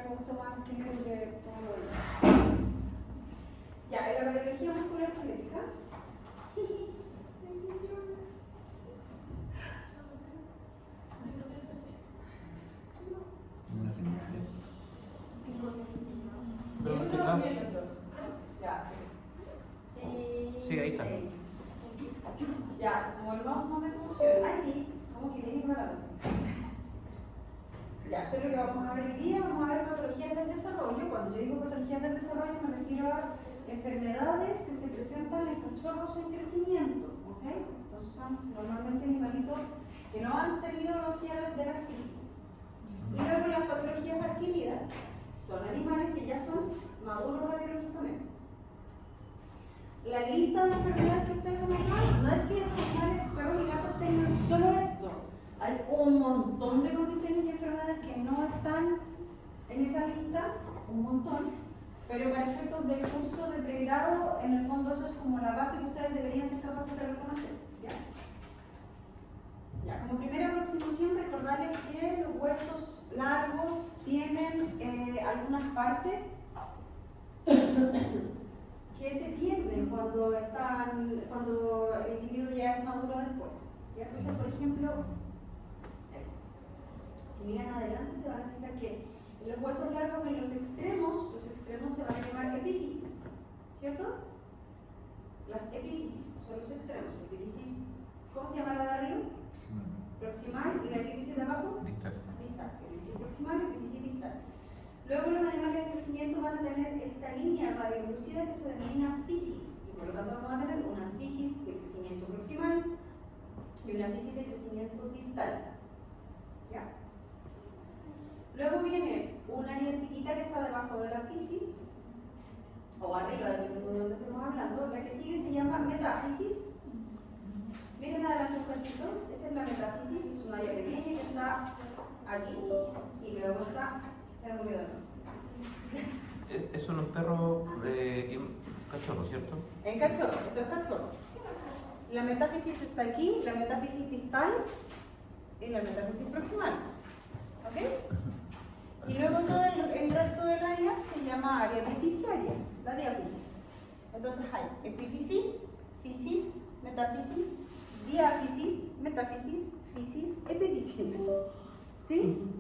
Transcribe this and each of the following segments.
me gusta más escribir porque como lo veo. Ya, en la radiología muscular esquelética. Una señal. Pero no estoy claro. Ya. Sí, ahí está. Ya, como el mouse no me funciona. Ay, sí, como que viene para la otra. Ya, eso es lo que vamos a ver hoy día. Vamos a ver patologías del desarrollo. Cuando yo digo patologías del desarrollo me refiero a enfermedades que se presentan en cachorros en crecimiento. ¿Ok? Entonces son normalmente animalitos que no han tenido los cierres de la crisis. Y luego las patologías adquiridas son animales que ya son maduros radiológicamente. La lista de enfermedades que ustedes van a ver no es que los animales, perros y gatos tengan solo esto. Hay un montón de condiciones y enfermedades que no están en esa lista, un montón, pero para efectos del curso de pregrado, en el fondo eso es como la base que ustedes deberían ser capaces de reconocer. Ya, como primera aproximación, recordarles que los huesos largos tienen algunas partes que se pierden cuando el individuo ya es maduro después. ¿Ya? Entonces, por ejemplo, si miran adelante se van a fijar que en los huesos largos, en los extremos se van a llamar epífisis, ¿cierto? Las epífisis son los extremos. Epífisis, ¿cómo se llama la de arriba? Proximal. ¿Y la epífisis de abajo? Distal. Distal. Epífisis proximal, epífisis distal. Luego los animales de crecimiento van a tener esta línea radiolúcida que se denomina fisis. Y por lo tanto vamos a tener una fisis de crecimiento proximal y una fisis de crecimiento distal. ¿Ya? Luego viene un área chiquita que está debajo de la fisis, o arriba, dependiendo de donde estemos hablando. La que sigue se llama metáfisis. Miren adelante un cachito, esa es la metáfisis, es un área pequeña que está aquí y luego está, se me olvidó. Eso en un perro cachorro, ¿cierto? En cachorro, esto es cachorro. La metáfisis está aquí, la metáfisis distal y la metáfisis proximal. ¿Ok? Y luego todo el resto del área se llama área epifisiaria, la diáfisis. Entonces hay epífisis, fisis, metáfisis, diáfisis, metáfisis, fisis, epífisis. ¿Sí?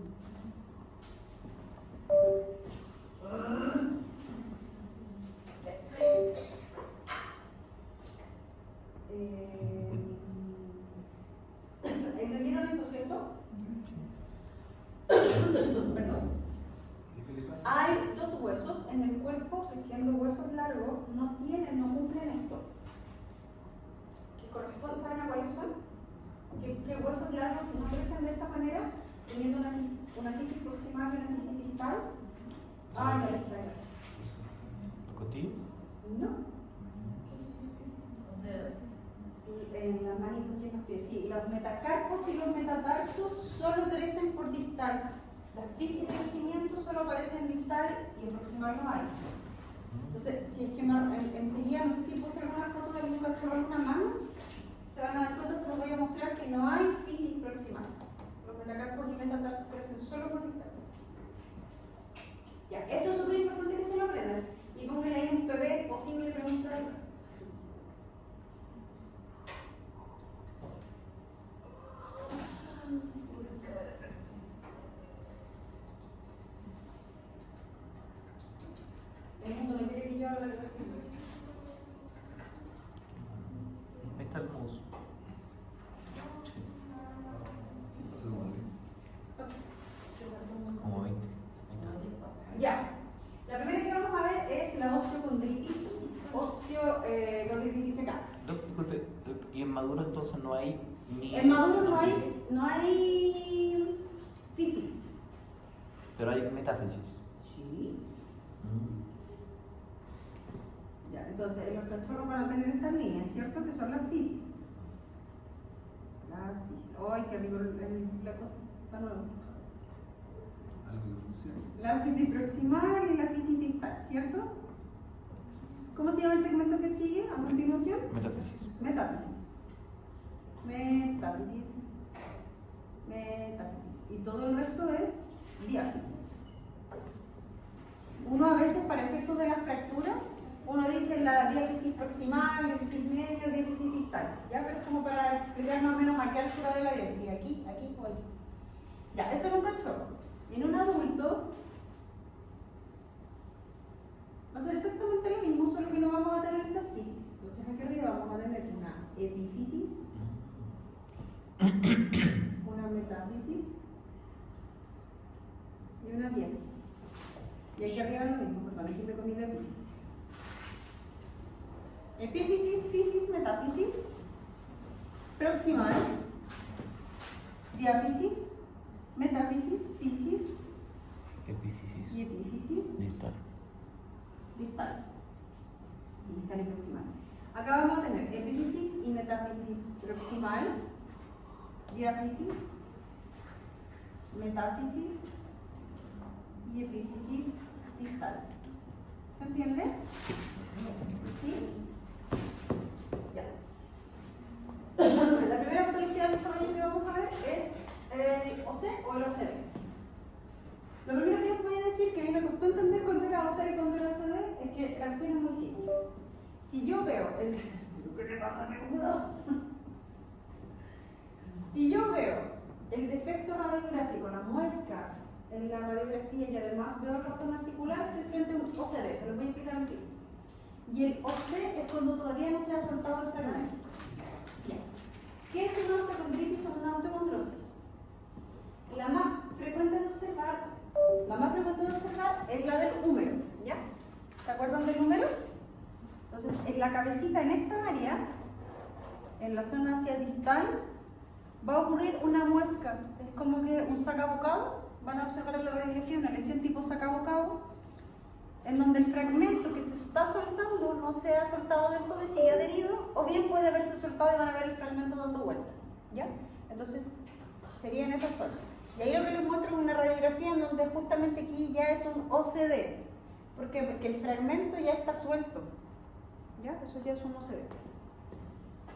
¿Entendieron eso, cierto? Perdón. Hay dos huesos en el cuerpo que, siendo huesos largos, no cumplen esto. ¿Que corresponden? ¿Saben a cuáles son? ¿Qué huesos largos no crecen de esta manera, teniendo una fisis proximal y una fisis distal? Ah, no les traigas. ¿Los costillos? No. En las manitos y en los pies, sí. Los metacarpos y los metatarsos solo crecen por distal. Las fisis de crecimiento solo aparecen distal y en proximal no hay. Entonces, si es que enseguida, no sé si puse alguna foto de algún cachorro en una mano, se van a dar cuenta, se los voy a mostrar que no hay fisis proximal. Los metacarpos y metatarsos crecen solo por distal. Ya, esto es súper importante que se lo aprendan. Y pónganle ahí un bebé posible pregunta. El mundo no quiere que yo haga la clase. Ahí está el mouse. Sí. Como 20. Ahí está. Ya. La primera que vamos a ver es la osteocondritis. Osteocondritis seca. Disculpe, ¿y en maduro entonces no hay ni...? En maduro no hay fisis. Pero hay metáfisis. Sí. Ya, entonces los cachorros van a tener estas líneas, ¿cierto? Que son las fisis. Las fisis. ¡Ay, qué rico la cosa! Está nuevo. Algo que funciona. La fisis proximal y la fisis distal, ¿cierto? ¿Cómo se llama el segmento que sigue a continuación? Metáfisis. Metáfisis. Metáfisis. Metáfisis. Y todo el resto es diáfisis. Uno a veces para efectos de las fracturas, uno dice la diáfisis proximal, diáfisis medio, diáfisis distal, ¿ya? Pero es como para explicar más o menos a qué altura de la diáfisis, aquí, aquí o aquí. Ya, esto es un cachorro. En un adulto va a ser exactamente lo mismo, solo que no vamos a tener metafísis. Entonces aquí arriba vamos a tener una epífisis, una metáfisis y una diáfisis. Y aquí arriba lo mismo, perdón, aquí me comí la epífisis. Epífisis, fisis, metáfisis, proximal, diáfisis, metáfisis, fisis Epífisis. y epífisis Distal. distal. Distal y proximal. Acá vamos a tener epífisis y metáfisis proximal, diáfisis, metáfisis y epífisis distal. ¿Se entiende? ¿Sí? Ya. La primera patología del desarrollo que vamos a ver es el OC o el OCD. Lo primero que les voy a decir, que a mí me costó entender cuando era OC y cuando era OCD, es que la cuestión es muy simple. Si yo veo el... ¿Qué le pasa a mi cuidado? Si yo veo el defecto radiográfico, la muesca en la radiografía y además veo el ratón articular, estoy frente a un OCD, se lo voy a explicar un tiempo. Y el OC es cuando todavía no se ha soltado el fragmento. Bien. ¿Qué es una ortocondritis o una autocondrosis? La más frecuente de observar, es la del húmero, ¿ya? ¿Se acuerdan del húmero? Entonces, en la cabecita, en esta área, en la zona hacia distal, va a ocurrir una muesca. Es como que un sacabocado, van a observar en la radiografía una lesión tipo sacabocado, en donde el fragmento que se está soltando no se ha soltado del todo y sigue adherido, o bien puede haberse soltado y van a ver el fragmento dando vuelta, ¿ya? Entonces, sería en esa zona. Y ahí lo que les muestro es una radiografía en donde justamente aquí ya es un OCD. ¿Por qué? Porque el fragmento ya está suelto, ¿ya? Eso ya es un OCD.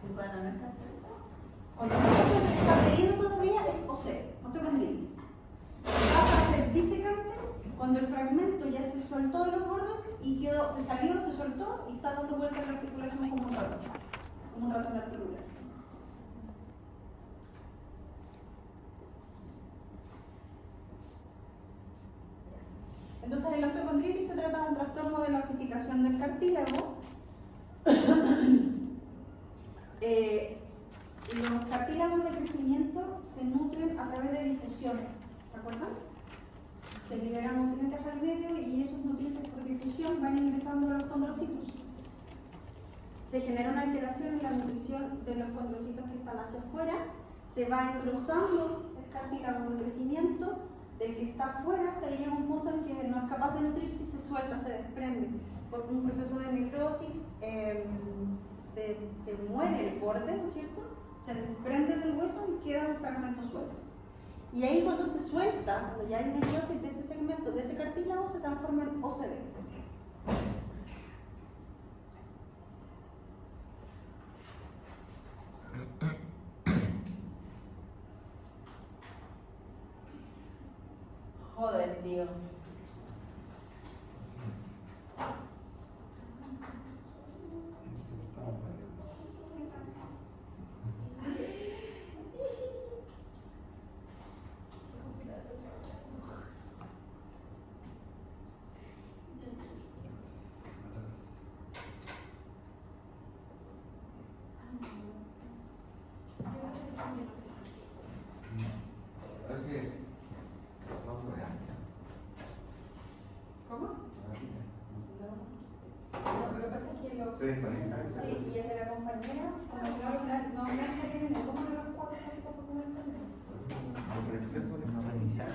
¿Y cuando no está suelto? Cuando no está suelto y está adherido todavía es OC, osteocondritis. Pasa a ser disecante cuando el fragmento ya se soltó de los bordes y quedó, se salió, se soltó y está dando vuelta a la articulación como un ratón articular. Entonces, el osteocondritis se trata de un trastorno de la osificación del cartílago. Los cartílagos de crecimiento se nutren a través de difusión, ¿se acuerdan? Se liberan nutrientes al medio y esos nutrientes por difusión van ingresando a los condrocitos. Se genera una alteración en la nutrición de los condrocitos que están hacia afuera, se va engrosando el cartílago de crecimiento del que está afuera hasta que llega un punto en que no es capaz de nutrirse y se suelta, se desprende. Por un proceso de necrosis se muere el borde, ¿no es cierto? Se desprende del hueso y queda un fragmento suelto. Y ahí cuando se suelta, cuando ya hay necrosis de ese segmento, de ese cartílago, se transforma en OCD. Joder, tío. Así es. Necesitamos paredes. Parece vamos a ver. ¿Cómo? No, lo que pasa es que los... Se desconecta. Sí, y el de la compañera, no me han salido ni cómo de los 4 cositas por comer también. No reiniciar.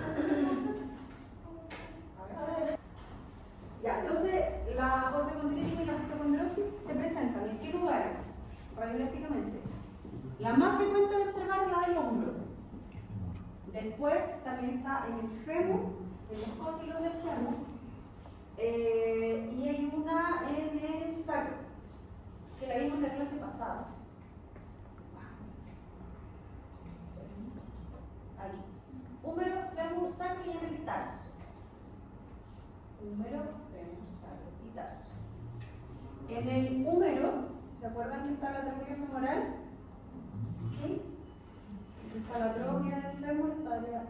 Ya, entonces la osteocondritis y la osteocondrosis se presentan ¿en qué lugares? Radiográficamente. La más frecuente de observar es la del hombro. Después también está en el fémur, en los cóndilos del fémur, y hay una en el sacro, que la vimos en la clase pasada. Ahí. Húmero, fémur, sacro y en el tarso. húmero, fémur, sacro y tarso. En el húmero, ¿se acuerdan que está la tróclea femoral? ¿Sí? Está la tróclea del fémur, está arriba.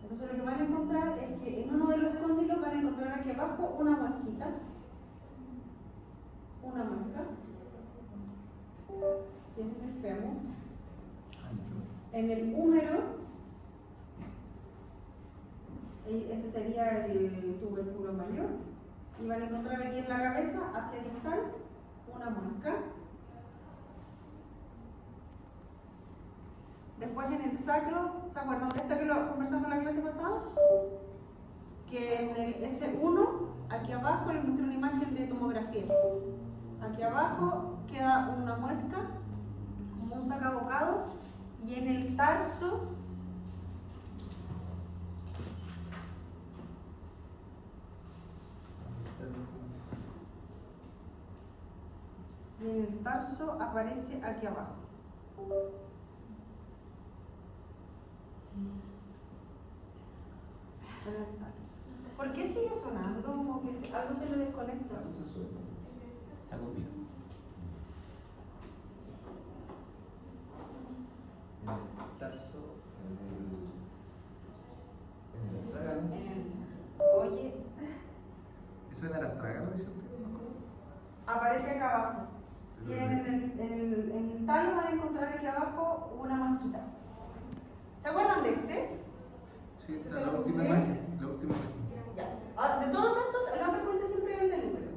Entonces lo que van a encontrar es que en uno de los cóndilos van a encontrar aquí abajo una muesquita. Una muesca. ¿Sí? En el fémur. En el húmero, este sería el tubérculo mayor, y van a encontrar aquí en la cabeza, hacia distal, una muesca. Después en el sacro, ¿se acuerdan de esto que lo conversamos en la clase pasada? Que en el S1, aquí abajo les muestro una imagen de tomografía. Aquí abajo queda una muesca, como un sacabocado, y en el tarso aparece aquí abajo. ¿Por qué sigue sonando? Como que algo se le desconecta. No se suena. Algo bien. En el tarso, en el trágalo. Oye, ¿Eso es de la trágalo, dice usted? aparece acá abajo. Y en el talo van a encontrar aquí abajo una manquita. ¿Se acuerdan de este? Sí, ¿Se está lo la última busqué? imagen. La última imagen. Ya. De todos estos, la frecuente siempre es el del número.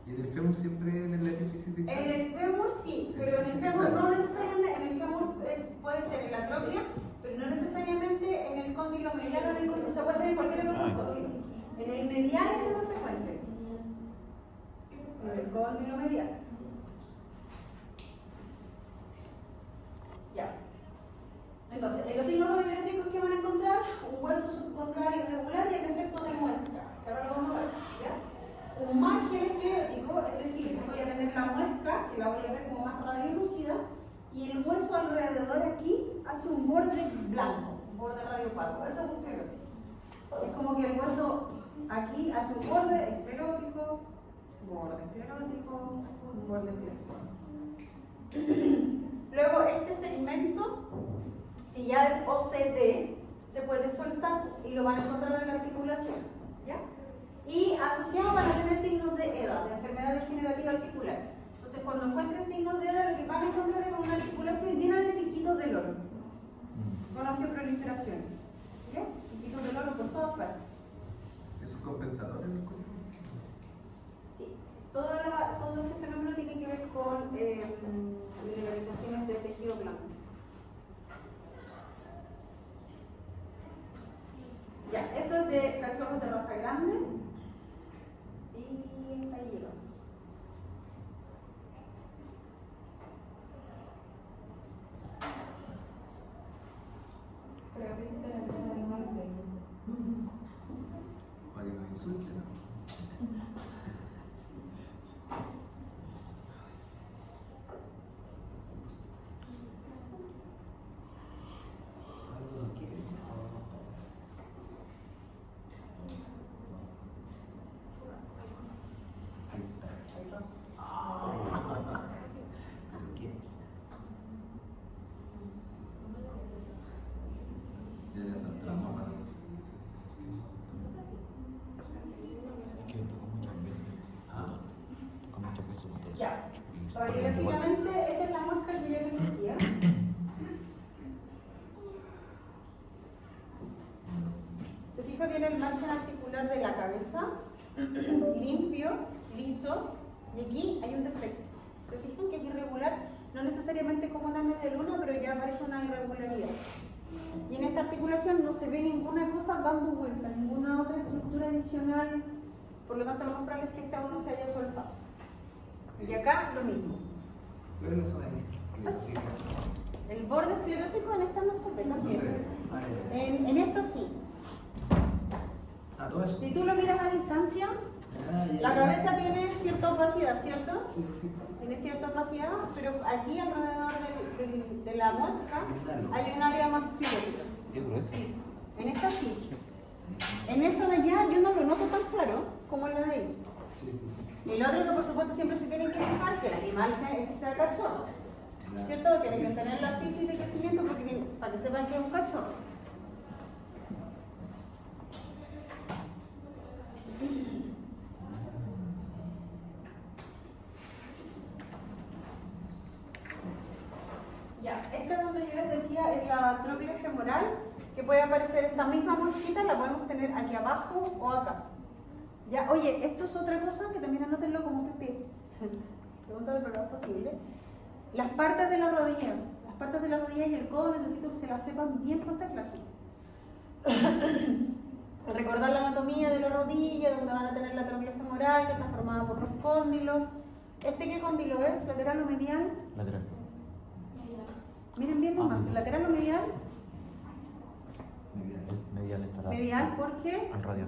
Y en el fémur siempre en el epífisis distal. En el fémur sí, pero en el fémur no necesariamente, en el fémur puede ser en la tróclea, pero no necesariamente en el cóndilo medial o en el cóndilo, o sea, puede ser en cualquier otro cóndilo. En el medial es lo más frecuente. En el cóndilo medial. Ya. Entonces, en los signos radiográficos que van a encontrar, un hueso subcondral irregular y el defecto de muesca, que ahora lo vamos a ver, ¿ya? Un margen esclerótico, es decir, que voy a tener la muesca, que la voy a ver como más radiolúcida, y el hueso alrededor aquí hace un borde blanco, un borde radiopaco. Eso es un esclerosis. Es como que el hueso aquí hace un borde esclerótico, borde esclerótico, un borde esclerótico. Luego este segmento, si ya es OCT, se puede soltar y lo van a encontrar en la articulación, ¿ya? Y asociado van a tener signos de EDA, de enfermedad degenerativa articular. Entonces, cuando encuentren signos de EDA, lo que van a encontrar es una articulación llena de piquitos de loro, con osteoproliferación, ¿ya? Piquitos de loro por todas partes. ¿Eso es compensador en el cuerpo? Sí, todo ese fenómeno tiene que ver con mineralizaciones de tejido blando. Ya, esto es de cachorros de raza grande y ahí llegamos. Pero a veces se necesita animal Para que nos insulten, ¿no? Algo no quiere. Ahí está. Ahí pasó. ¿Qué es? Ya le saltamos para. Que lo toco muchas veces. Ah. Toco muchas veces motor. Ya. Y se pone igual. Radiográficamente, esa es la muesca que yo les decía. Se fija bien el margen articular de la cabeza, limpio, liso, y aquí hay un defecto. Se fijan que es irregular, no necesariamente como una media luna, pero ya aparece una irregularidad. Y en esta articulación no se ve ninguna cosa dando vuelta, ninguna otra estructura adicional, por lo tanto lo más probable es que esta uno se haya soltado. Y acá lo mismo. Pero no son ahí. El borde esclerótico en esta no se ve, no No se tiene. ve. Ah, ya. En esta sí. Ah, todo eso. Si tú lo miras a distancia, Ah, ya, la ya. cabeza tiene cierta opacidad, ¿cierto? Sí, sí, sí. Tiene cierta opacidad, pero aquí alrededor de la muesca Míralo. hay un área más esclerótica. Es grueso. Sí. En esta sí. En esa de allá yo no lo noto tan claro, Y lo otro que por supuesto siempre se tienen que fijar que el animal sea cachorro, ¿cierto? Tienen que tener la fisis de crecimiento para que sepan que es un cachorro. Ya, esta es donde yo les decía, es la trópila femoral, que puede aparecer esta misma mosquita, la podemos tener aquí abajo o acá. Ya, oye, esto es otra cosa que también anótenlo como PP. Pregunta de prueba posible. Las partes de la rodilla y el codo necesito que se las sepan bien para esta clase. Recordar la anatomía de la rodilla, donde van a tener la trópila femoral, que está formada por los cóndilos. ¿Qué cóndilo es? ¿Lateral o medial? Lateral. Miren bien nomás, ¿lateral o medial? Medial está la. Medial, ¿por qué? Al radio.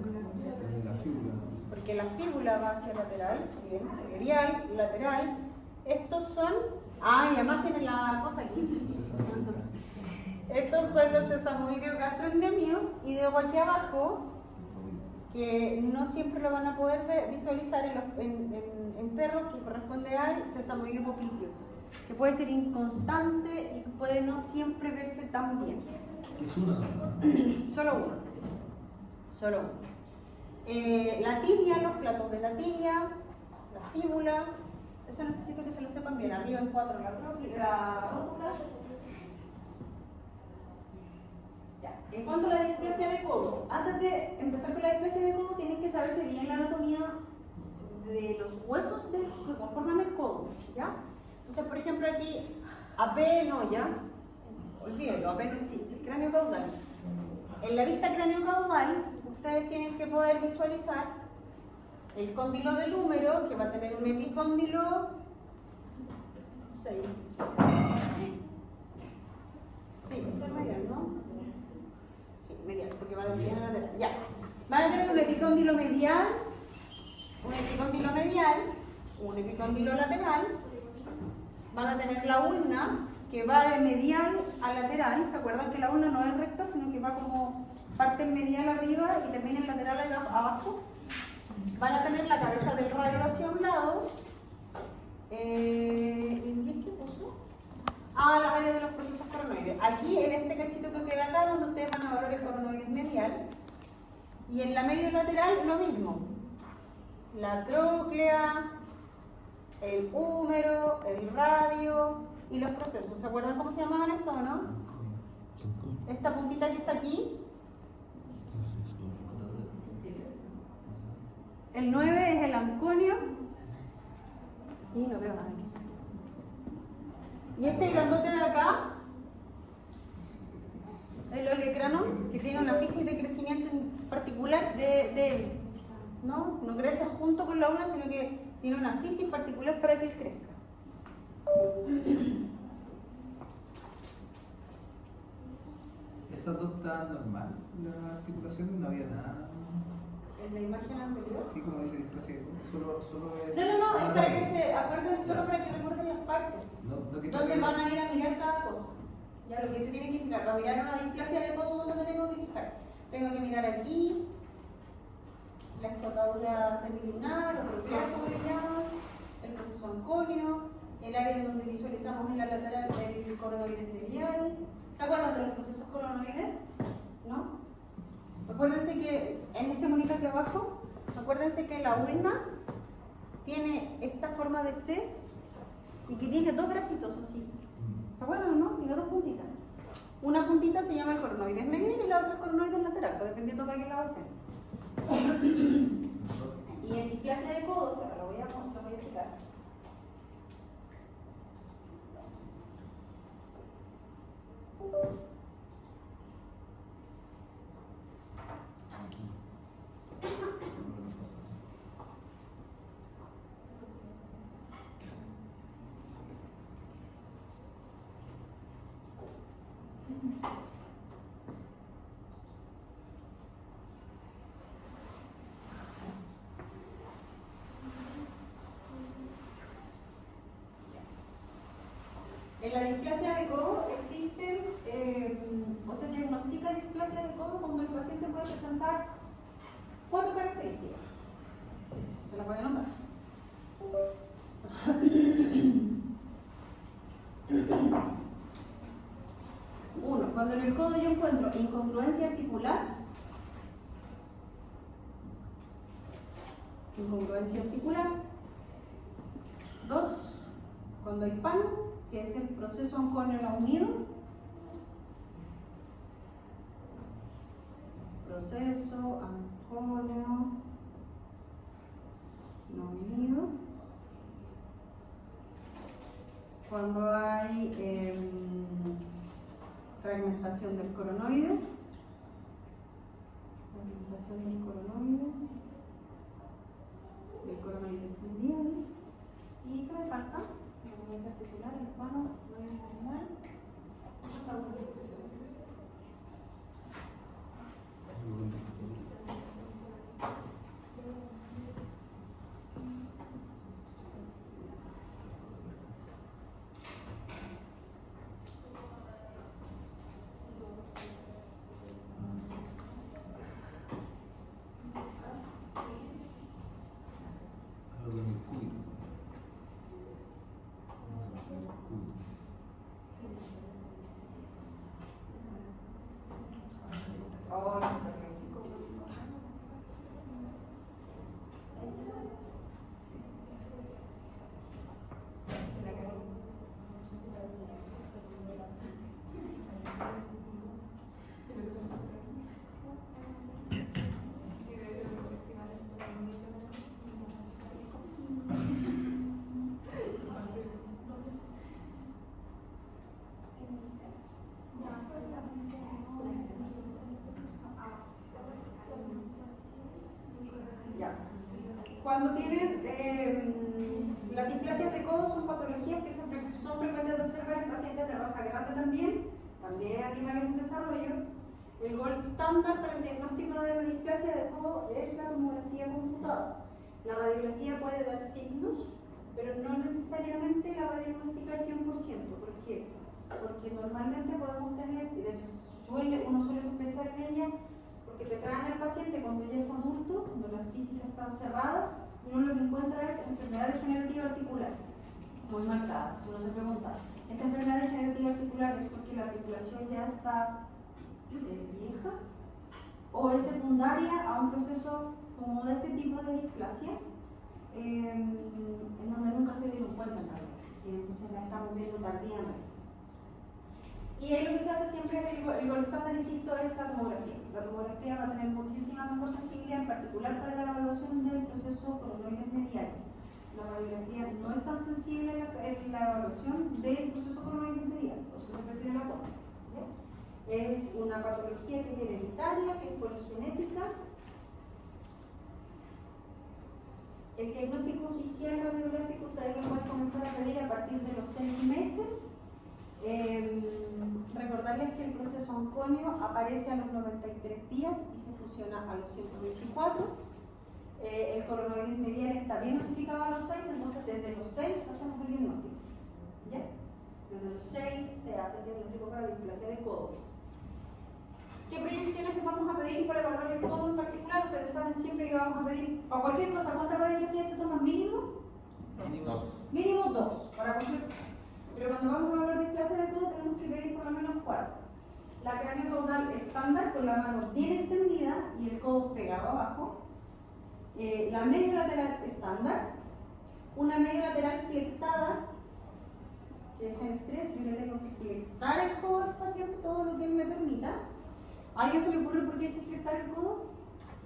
La fibra. Porque la fíbula va hacia lateral, bien, medial, lateral. Estos son, y además tienen la cosa aquí. Estos son los sesamoideos gastrognemios y de aquí abajo, que no siempre lo van a poder visualizar en perros, que corresponde al sesamoideo popliteo, que puede ser inconstante y puede no siempre verse tan bien. Es una. Solo uno. Solo uno. La tibia, los platos de la tibia, la fíbula, eso necesito que se lo sepan bien. Arriba en 4 la rótula. Ya. En cuanto a la displasia de codo, antes de empezar con la displasia de codo, tienen que saberse bien la anatomía de los huesos que conforman el codo. ¿Ya? Entonces, por ejemplo, aquí AP no, ya. Olvídalo, AP no existe. Cráneo caudal. En la vista cráneo caudal, ustedes tienen que poder visualizar el cóndilo del húmero, que va a tener un epicóndilo 6. Sí, está medial, ¿no? Sí, medial, porque va de medial a lateral. Ya. Van a tener un epicóndilo medial, un epicóndilo lateral. Van a tener la ulna, que va de medial a lateral. ¿Se acuerdan que la ulna no es recta, sino que va como parte medial arriba y termina en lateral abajo? Van a tener la cabeza del radio hacia un lado. ¿Y qué puso? Las áreas de los procesos coronoides. Aquí, en este cachito que queda acá, donde ustedes van a evaluar el coronoides medial. Y en la medio lateral, lo mismo. La tróclea, el húmero, el radio y los procesos. ¿Se acuerdan cómo se llamaban esto o no? Esta puntita que está aquí. El 9 es el anconio. Y no veo nada aquí. Y este grandote de acá, el olecrano, que tiene una fisis de crecimiento en particular de él. No crece junto con la ulna, sino que tiene una fisis particular para que él crezca. ¿Esas dos estaban normal? La articulación no había nada. En la imagen anterior. Sí, como dice displasia. Solo es. No, es para que se acuerden, solo para que recuerden las partes. ¿Dónde van a ir a mirar cada cosa? Ya lo que se tiene que fijar. Para mirar una displasia de codo, ¿dónde me tengo que fijar? Tengo que mirar aquí, la escotadura semilunar, o tropial, como le llaman, el proceso anconio, el área en donde visualizamos en la lateral el coronoides medial. ¿Se acuerdan de los procesos coronoides? ¿No? Acuérdense que en este monito de abajo, acuérdense que la ulna tiene esta forma de C y que tiene dos bracitos así. ¿Se acuerdan o no? Tiene dos puntitas. Una puntita se llama el coronoides medial y la otra el coronoides lateral, pues dependiendo para qué lado estén. Y en displasia de codo, que ahora lo voy a explicar. En la displasia de codo existen, o se diagnostica displasia de codo cuando el paciente puede presentar 4 características. Se las voy a nombrar. incongruencia articular. 2, cuando hay PAN, que es el proceso oncóneo no unido. Proceso oncóneo no unido. Cuando hay fragmentación del coronoides. Fragmentación del coronoides medial. ¿Y qué me falta? Incongruencia articular, el plano, no hay terminal. Algo en el cúbito. Oh, ya. Cuando tienen las displasias de codo son patologías que son frecuentes de observar en pacientes de raza grande también animales en desarrollo. El gold estándar para el diagnóstico de la displasia de codo es la tomografía computada. La radiografía puede dar signos, pero no necesariamente la va a diagnosticar 100%. ¿Por qué? Porque normalmente podemos tener, y de hecho uno suele sospechar en ella, porque te traen al paciente cuando ya es adulto, cuando las fisis están cerradas, y uno lo que encuentra es enfermedad degenerativa articular, muy marcada. Si uno se pregunta, ¿esta enfermedad degenerativa articular es porque la articulación ya está vieja? ¿O es secundaria a un proceso como de este tipo de displasia, en donde nunca se dieron cuenta en realidad, y entonces la estamos viendo tardíamente? Y ahí lo que se hace siempre es el gold estándar, insisto, es la tomografía. La tomografía va a tener muchísima mejor sensibilidad, en particular para la evaluación del proceso coronoides medial. La radiografía no es tan sensible en la evaluación del proceso coronoides medial, por eso se prefiere la toma. Es una patología que es hereditaria, que es poligenética. El diagnóstico oficial radiográfico ustedes lo pueden comenzar a pedir a partir de los 6 meses. Recordarles que el proceso onconio aparece a los 93 días y se fusiona a los 124. El coronoides medial está bien osificado a los 6, entonces desde los 6 hacemos el diagnóstico. ¿Ya? Desde los 6 se hace el diagnóstico para displasia de codo. ¿Qué proyecciones les vamos a pedir para evaluar el codo en particular? Ustedes saben siempre que vamos a pedir, para cualquier cosa, ¿cuántas radiografías se toman mínimo? Mínimo 2, para cualquier cosa. Pero cuando vamos a evaluar displasia de codo tenemos que pedir por lo menos 4. La craneocaudal estándar con la mano bien extendida y el codo pegado abajo. La medio lateral estándar. Una medio lateral flectada, que es en 3, yo le tengo que flectar el codo al paciente todo lo que él me permita. ¿A alguien se le ocurre por qué hay que flectar el codo?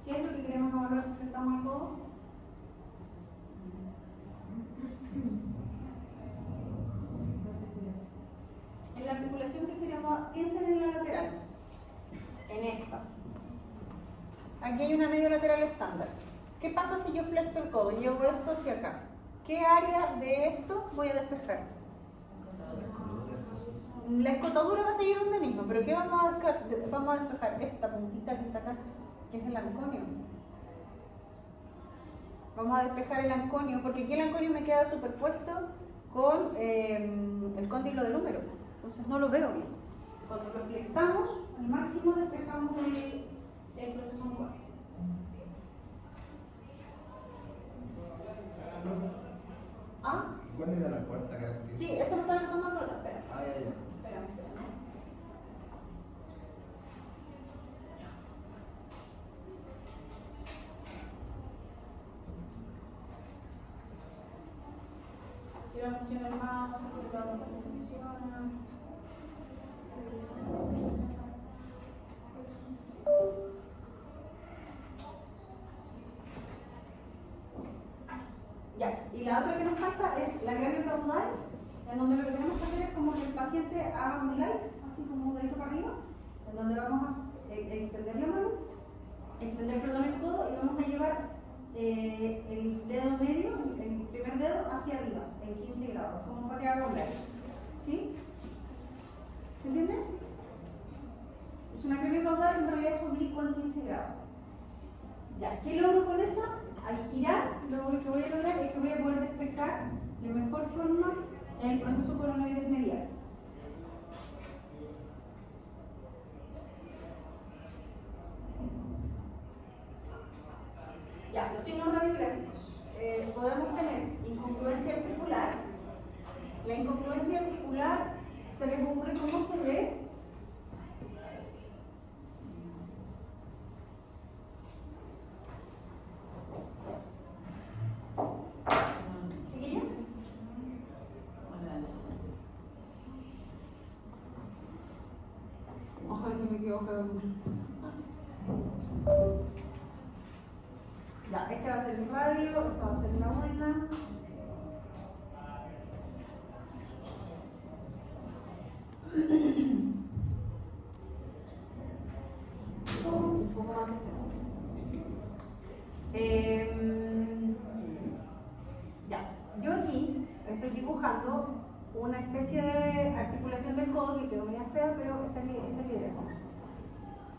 ¿Qué es lo que queremos evaluar si flectamos el codo? En la articulación que queremos, piensen en la lateral, en esta. Aquí hay una medio lateral estándar. ¿Qué pasa si yo flecto el codo y llevo esto hacia acá? ¿Qué área de esto voy a despejar? La escotadura va a seguir donde mismo, pero ¿qué vamos a despejar? Vamos a despejar esta puntita que está acá, que es el anconio. Vamos a despejar el anconio, porque aquí el anconio me queda superpuesto con el cóndilo del húmero, entonces no lo veo bien. Cuando lo flectamos, al máximo despejamos el proceso anconio. ¿Ah? ¿Cuál era la cuarta característica? Sí, eso lo estaba tomando nota, espera. Ah, ya, ya. Espera. Si la función del más, no sé qué lado cómo funciona. Ya, y la otra que nos falta es la gremio caudal, en donde lo que tenemos que hacer es como que el paciente haga un like, así como un dedito para arriba, en donde vamos a extender la mano, extender, perdón, el codo y vamos a llevar el dedo medio, el primer dedo hacia arriba, en 15 grados, como para que haga un like. ¿Sí? ¿Se entiende? Es una gremio caudal que en realidad es oblicuo en 15 grados. Ya, ¿qué logro con esa? Al girar, lo que voy a lograr es que voy a poder despejar de mejor forma el proceso coronoides medial. Ya, los signos radiográficos. Podemos tener incongruencia articular. La incongruencia articular se les ocurre cómo se ve. ¿Chiquillos? Ojalá que me equivoque. Ya, este va a ser el radio, esta va a ser la urna. Un poco más de cero. Ya, yo aquí estoy dibujando una especie de articulación del codo que quedó media fea, pero esta es la idea.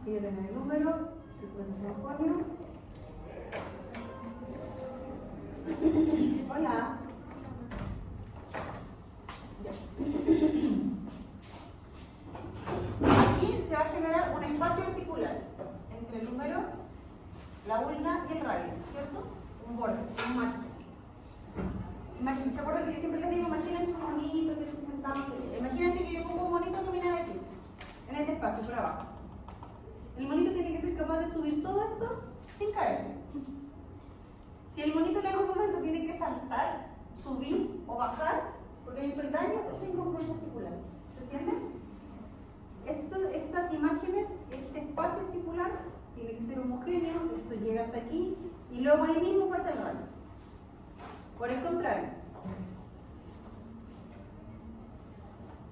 Voy a tener el número, el proceso de conio. Hola. Ya. Aquí se va a generar un espacio articular entre el número, la ulna y el radio, ¿cierto? Un borde, un margen. ¿Se acuerdan que yo siempre les digo, imagínense un monito que se sentado? Imagínense que yo pongo un monito a caminar aquí, en este espacio, por abajo. El monito tiene que ser capaz de subir todo esto sin caerse. Si el monito en algún momento tiene que saltar, subir o bajar, porque hay un peldaño, eso es incongruencia articular. ¿Se entiende? Estas imágenes, este espacio articular, tiene que ser homogéneo, esto llega hasta aquí, y luego ahí mismo parte el radio. Por el contrario,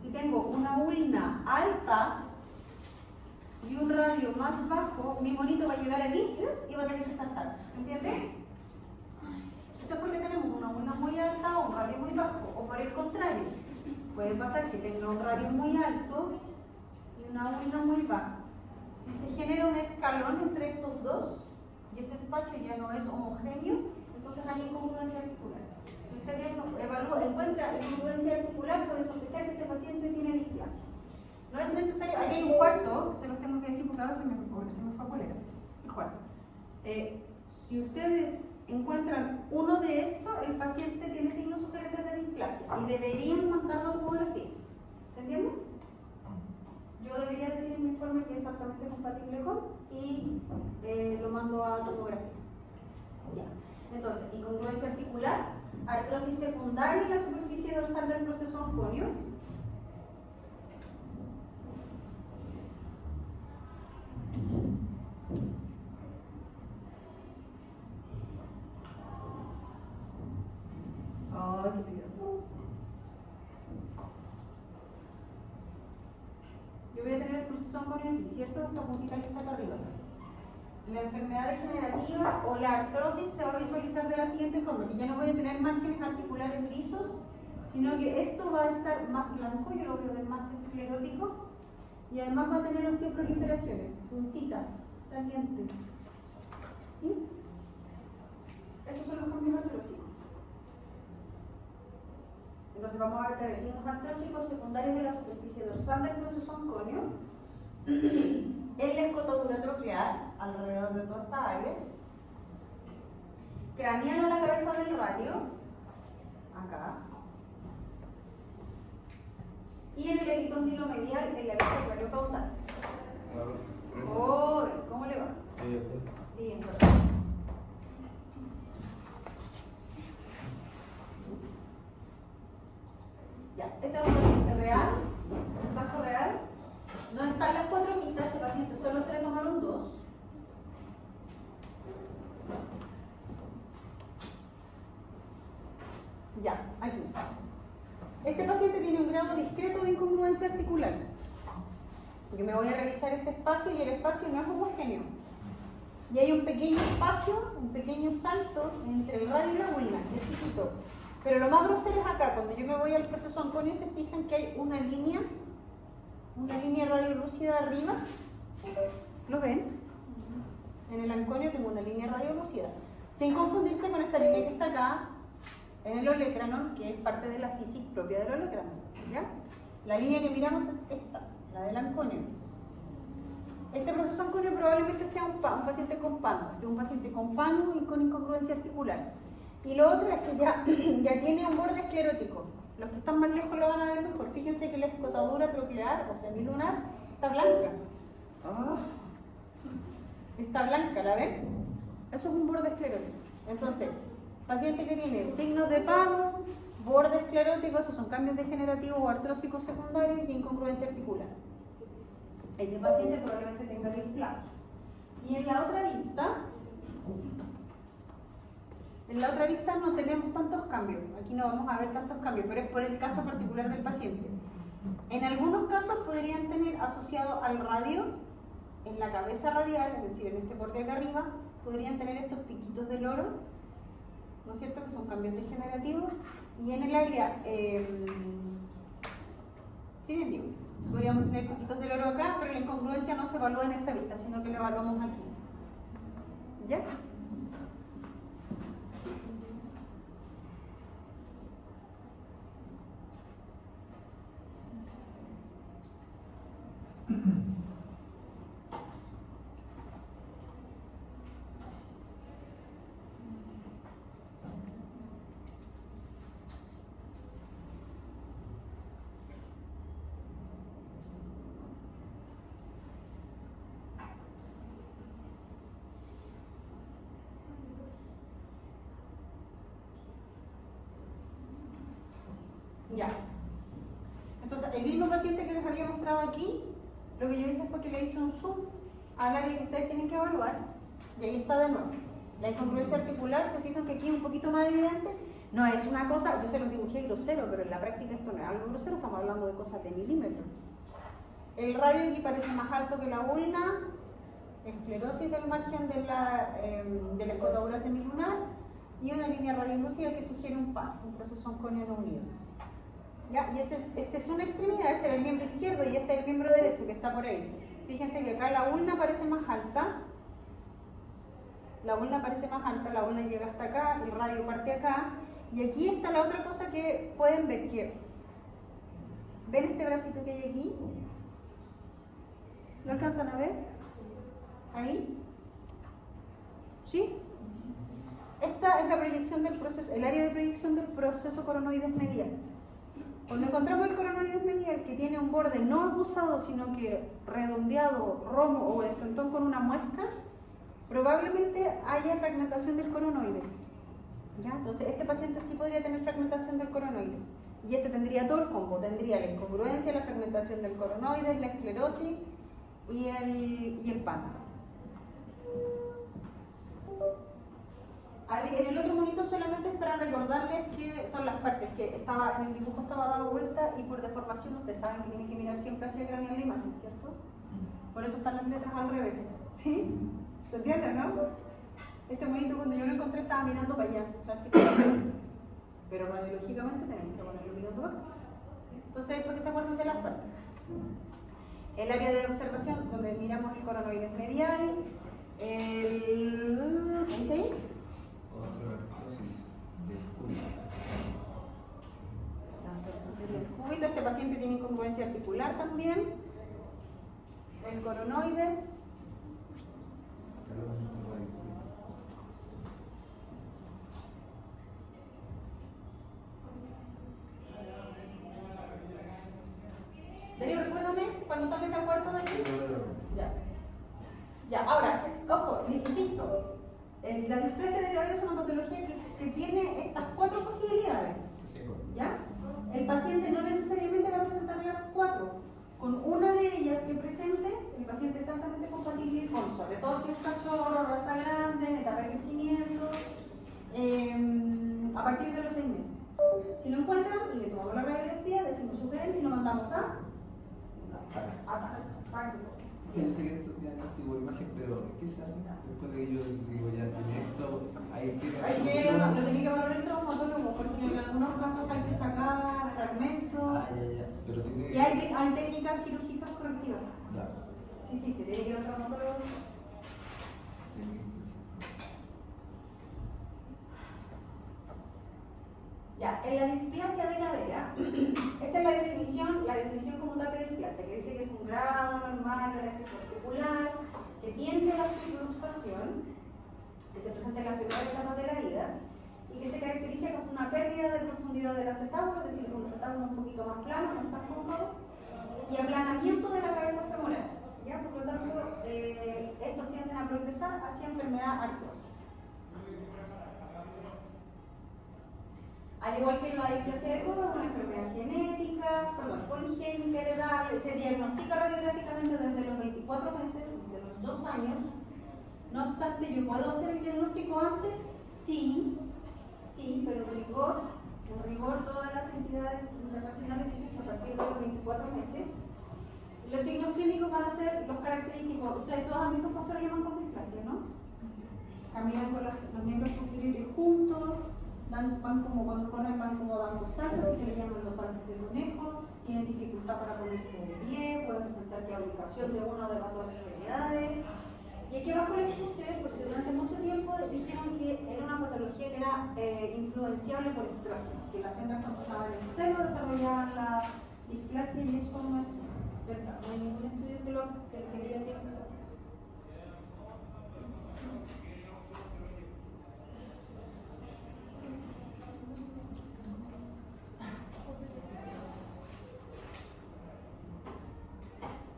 si tengo una ulna alta y un radio más bajo, mi monito va a llegar aquí y va a tener que saltar. ¿Se entiende? Eso es porque tenemos una ulna muy alta o un radio muy bajo. O por el contrario, puede pasar que tenga un radio muy alto y una ulna muy baja. Si se genera un escalón entre estos dos y ese espacio ya no es homogéneo, entonces hay incongruencia articular. Si usted encuentra incongruencia articular, puede sospechar que ese paciente tiene displasia. No es necesario, aquí hay un cuarto, se los tengo que decir porque ahora se me fue a colera. El cuarto. Si ustedes encuentran uno de estos, el paciente tiene signos sugerentes de displasia y deberían mandarlo a tomografía. ¿Se entiende? Yo debería decir en mi informe que es altamente compatible con y lo mando a tomografía. Ya. Entonces, incongruencia articular, artrosis secundaria en la superficie dorsal del proceso onconio. Ay, qué peligroso. Yo voy a tener el proceso onconio aquí, ¿cierto? Esta puntita que está acá arriba. La enfermedad degenerativa o la artrosis se va a visualizar de la siguiente forma, que ya no voy a tener márgenes articulares lisos, sino que esto va a estar más blanco, yo lo voy a ver más esclerótico, y además va a tener osteoproliferaciones, puntitas, salientes. ¿Sí? Esos son los cambios artrósicos. Entonces vamos a tener signos artrósicos secundarios de la superficie dorsal del proceso onconio, en la escotadura troqueal, alrededor de toda esta área, craneal a la cabeza del radio, acá, y en el epicóndilo medial en la vista craniocaudal. Oh, ¿cómo le va? Bien, correcto. Este es un paciente real, un caso real. No están las 4 vistas, este paciente solo se le tomaron 2. Ya, aquí. Este paciente tiene un grado discreto de incongruencia articular. Yo me voy a revisar este espacio y el espacio no es homogéneo. Y hay un pequeño espacio, un pequeño salto entre el radio y la ulna, es chiquito. Pero lo más grosero es acá, cuando yo me voy al proceso anconio se fijan que hay una línea radiolúcida arriba. ¿Lo ven? En el anconio tengo una línea radiolúcida. Sin confundirse con esta línea que está acá, en el olecranon, que es parte de la física propia del olecranon. ¿Ya? La línea que miramos es esta, la del anconio. Este proceso anconio probablemente sea un paciente con PANU, un paciente con PANU y con incongruencia articular. Y lo otro es que ya tiene un borde esclerótico. Los que están más lejos lo van a ver mejor. Fíjense que la escotadura troclear o semilunar está blanca. Está blanca, ¿la ven? Eso es un borde esclerótico. Entonces, paciente que tiene signos de PANU, borde esclerótico, esos son cambios degenerativos o artrósicos secundarios y incongruencia articular. Ese paciente probablemente tenga displasia. Y en la otra vista no tenemos tantos cambios. Aquí no vamos a ver tantos cambios, pero es por el caso particular del paciente. En algunos casos podrían tener asociado al radio, en la cabeza radial, es decir, en este borde de acá arriba, podrían tener estos piquitos del oro, ¿no es cierto?, que son cambios degenerativos. Y en el área, sí bien digo, podríamos tener piquitos del oro acá, pero la incongruencia no se evalúa en esta vista, sino que la evaluamos aquí. ¿Ya? Ya. Entonces, el mismo paciente que les había mostrado aquí, lo que yo hice fue que le hice un zoom al área que ustedes tienen que evaluar, y ahí está de nuevo. La incongruencia articular, se fijan que aquí es un poquito más evidente. No es una cosa, yo se los dibujé grosero, pero en la práctica esto no es algo grosero, estamos hablando de cosas de milímetros. El radio aquí parece más alto que la ulna, esclerosis del margen de la escotadura semilunar y una línea radiolúcida que sugiere un PAN, un proceso anconio no unido. ¿Ya? Y este es una extremidad, este es el miembro izquierdo y este es el miembro derecho que está por ahí. Fíjense que acá la ulna parece más alta, la ulna llega hasta acá, el radio parte acá, y aquí está la otra cosa que pueden ver, que ¿ven este bracito que hay aquí? ¿Lo alcanzan a ver? ¿Ahí? ¿Sí? Esta es la proyección del proceso, el área de proyección del proceso coronoides medial. Cuando encontramos el coronoides medial que tiene un borde no abusado, sino que redondeado, romo o de frontón con una muesca, probablemente haya fragmentación del coronoides. ¿Ya? Entonces, este paciente sí podría tener fragmentación del coronoides. Y este tendría todo el combo, tendría la incongruencia, la fragmentación del coronoides, la esclerosis y el PAN. En el otro monito solamente es para recordarles que son las partes que en el dibujo estaba dado vuelta y por deformación ustedes saben que tienen que mirar siempre hacia el cráneo de la imagen, ¿cierto? Por eso están las letras al revés, ¿sí? ¿Se entiende, no? Este monito cuando yo lo encontré estaba mirando para allá, pero radiológicamente tenemos que ponerlo mirando para acá. Entonces, ¿por qué se acuerdan de las partes? El área de observación donde miramos el coronoides medial, ¿ahí se ahí? Osteoartrosis del cúbito. La osteoartrosis del cúbito, este paciente tiene incongruencia articular también. El coronoides. Darío, recuérdame, para anotarle la cuarta de aquí. Ya. Ya, ahora, ojo, insisto. La displasia de cabello es una patología que tiene estas 4 posibilidades. ¿Ya? El paciente no necesariamente va a presentar las 4. Con una de ellas que presente, el paciente es altamente compatible con, sobre todo si es cachorro, raza grande, en etapa de crecimiento, a partir de los 6 meses. Si lo encuentran, le tomamos la radiografía, decimos sugerente y lo mandamos a TAC. Yo sé que esto tiene diagnóstico de imagen, pero ¿qué se hace después de que yo digo ya tiene esto? Hay que Lo tiene que evaluar el traumatólogo porque en algunos casos hay que sacar fragmentos. ya. Pero tiene Y hay técnicas quirúrgicas correctivas. Ya. Sí, se tiene que ir al traumatólogo. Ya, en la displasia de cadera, esta es la definición como tal de displasia, que dice que es un grado normal del acceso articular, que tiende a la subluxación, que se presenta en las primeras etapas de la vida, y que se caracteriza con una pérdida de profundidad del acetábulo, es decir, con el acetábulo un poquito más plano, no tan cóncavo, y aplanamiento de la cabeza femoral. ¿Ya? Por lo tanto, estos tienden a progresar hacia enfermedad artrósica. Al igual que la displasia de codo, es una enfermedad genética, poligénica, heredable, se diagnostica radiográficamente desde los 24 meses, desde los 2 años. No obstante, ¿yo puedo hacer el diagnóstico antes? Sí, pero en rigor todas las entidades internacionales dicen que a partir de los 24 meses. Los signos clínicos van a ser los característicos. Ustedes todos han visto pastores alemán con displasia, ¿no? Caminan con los miembros posteriores juntos. Van como cuando corren, van como dando saltos, que se le llaman los saltos de conejo, tienen dificultad para ponerse de pie, pueden presentar claudicación de una o de las dos extremidades. Y aquí abajo les puse, porque durante mucho tiempo dijeron que era una patología que era influenciable por estrógenos, que las hembras cuando estaban en el seno desarrollaban la displasia y eso no es verdad. No hay ningún estudio que diga que eso es así.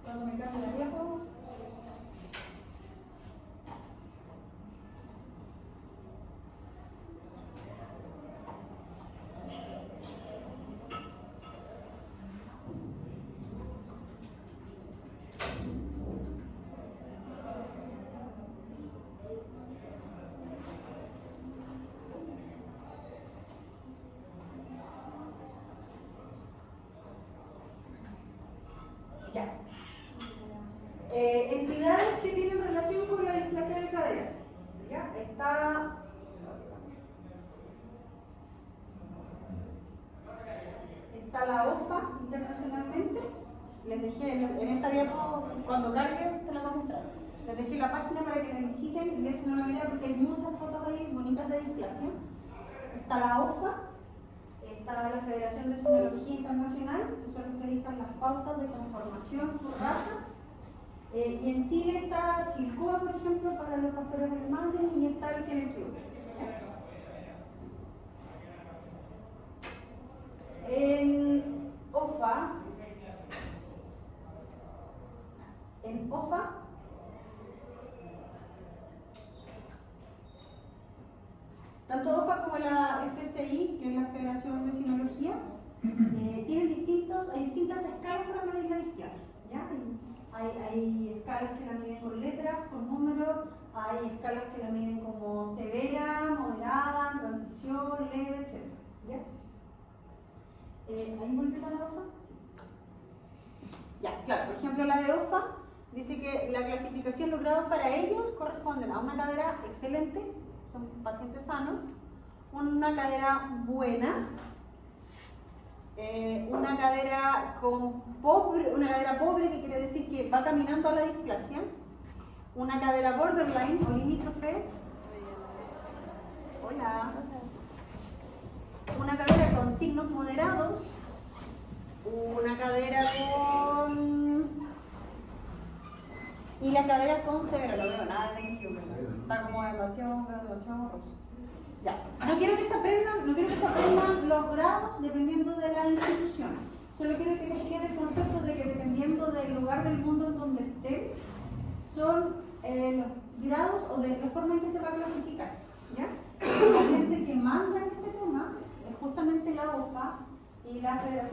Cuando me cambie la diapo. Ya. Entidades que tienen relación con la displasia de cadera. ¿Ya? Está la OFA internacionalmente. Les dejé en esta diapo, cuando cargue se las voy a mostrar. Les dejé la página para que la visiten y le echen una mirada porque hay muchas fotos ahí bonitas de displasia. Está la OFA. Está la Federación de Sinología Internacional, que son los que dictan las pautas de conformación por raza. Y en Chile está Chilcoa, por ejemplo, para los pastores alemanes, y está el Kennel Club. En OFA, tanto OFA como la FSI, que es la Federación de Sinología, hay distintas escalas para medir la displasia. ¿Ya? Hay escalas que la miden con letras, con números, hay escalas que la miden como severa, moderada, transición, leve, etc. ¿Ya? ¿Hay volvido a la OFA? Sí. Ya, claro, por ejemplo la de OFA dice que la clasificación lograda para ellos corresponden a una cadera excelente, son pacientes sanos, una cadera buena, una cadera pobre, que quiere decir que va caminando a la displasia, una cadera borderline o limítrofe, hola, una cadera con signos moderados, una cadera y la cadera con severa, no veo nada de Human, está como demasiado borroso. Ya. No quiero que se aprendan los grados dependiendo de la institución. Solo quiero que les quede el concepto de que dependiendo del lugar del mundo en donde estén, son los grados o de la forma en que se va a clasificar. ¿Ya? La gente que manda en este tema es justamente la OFA y la Federación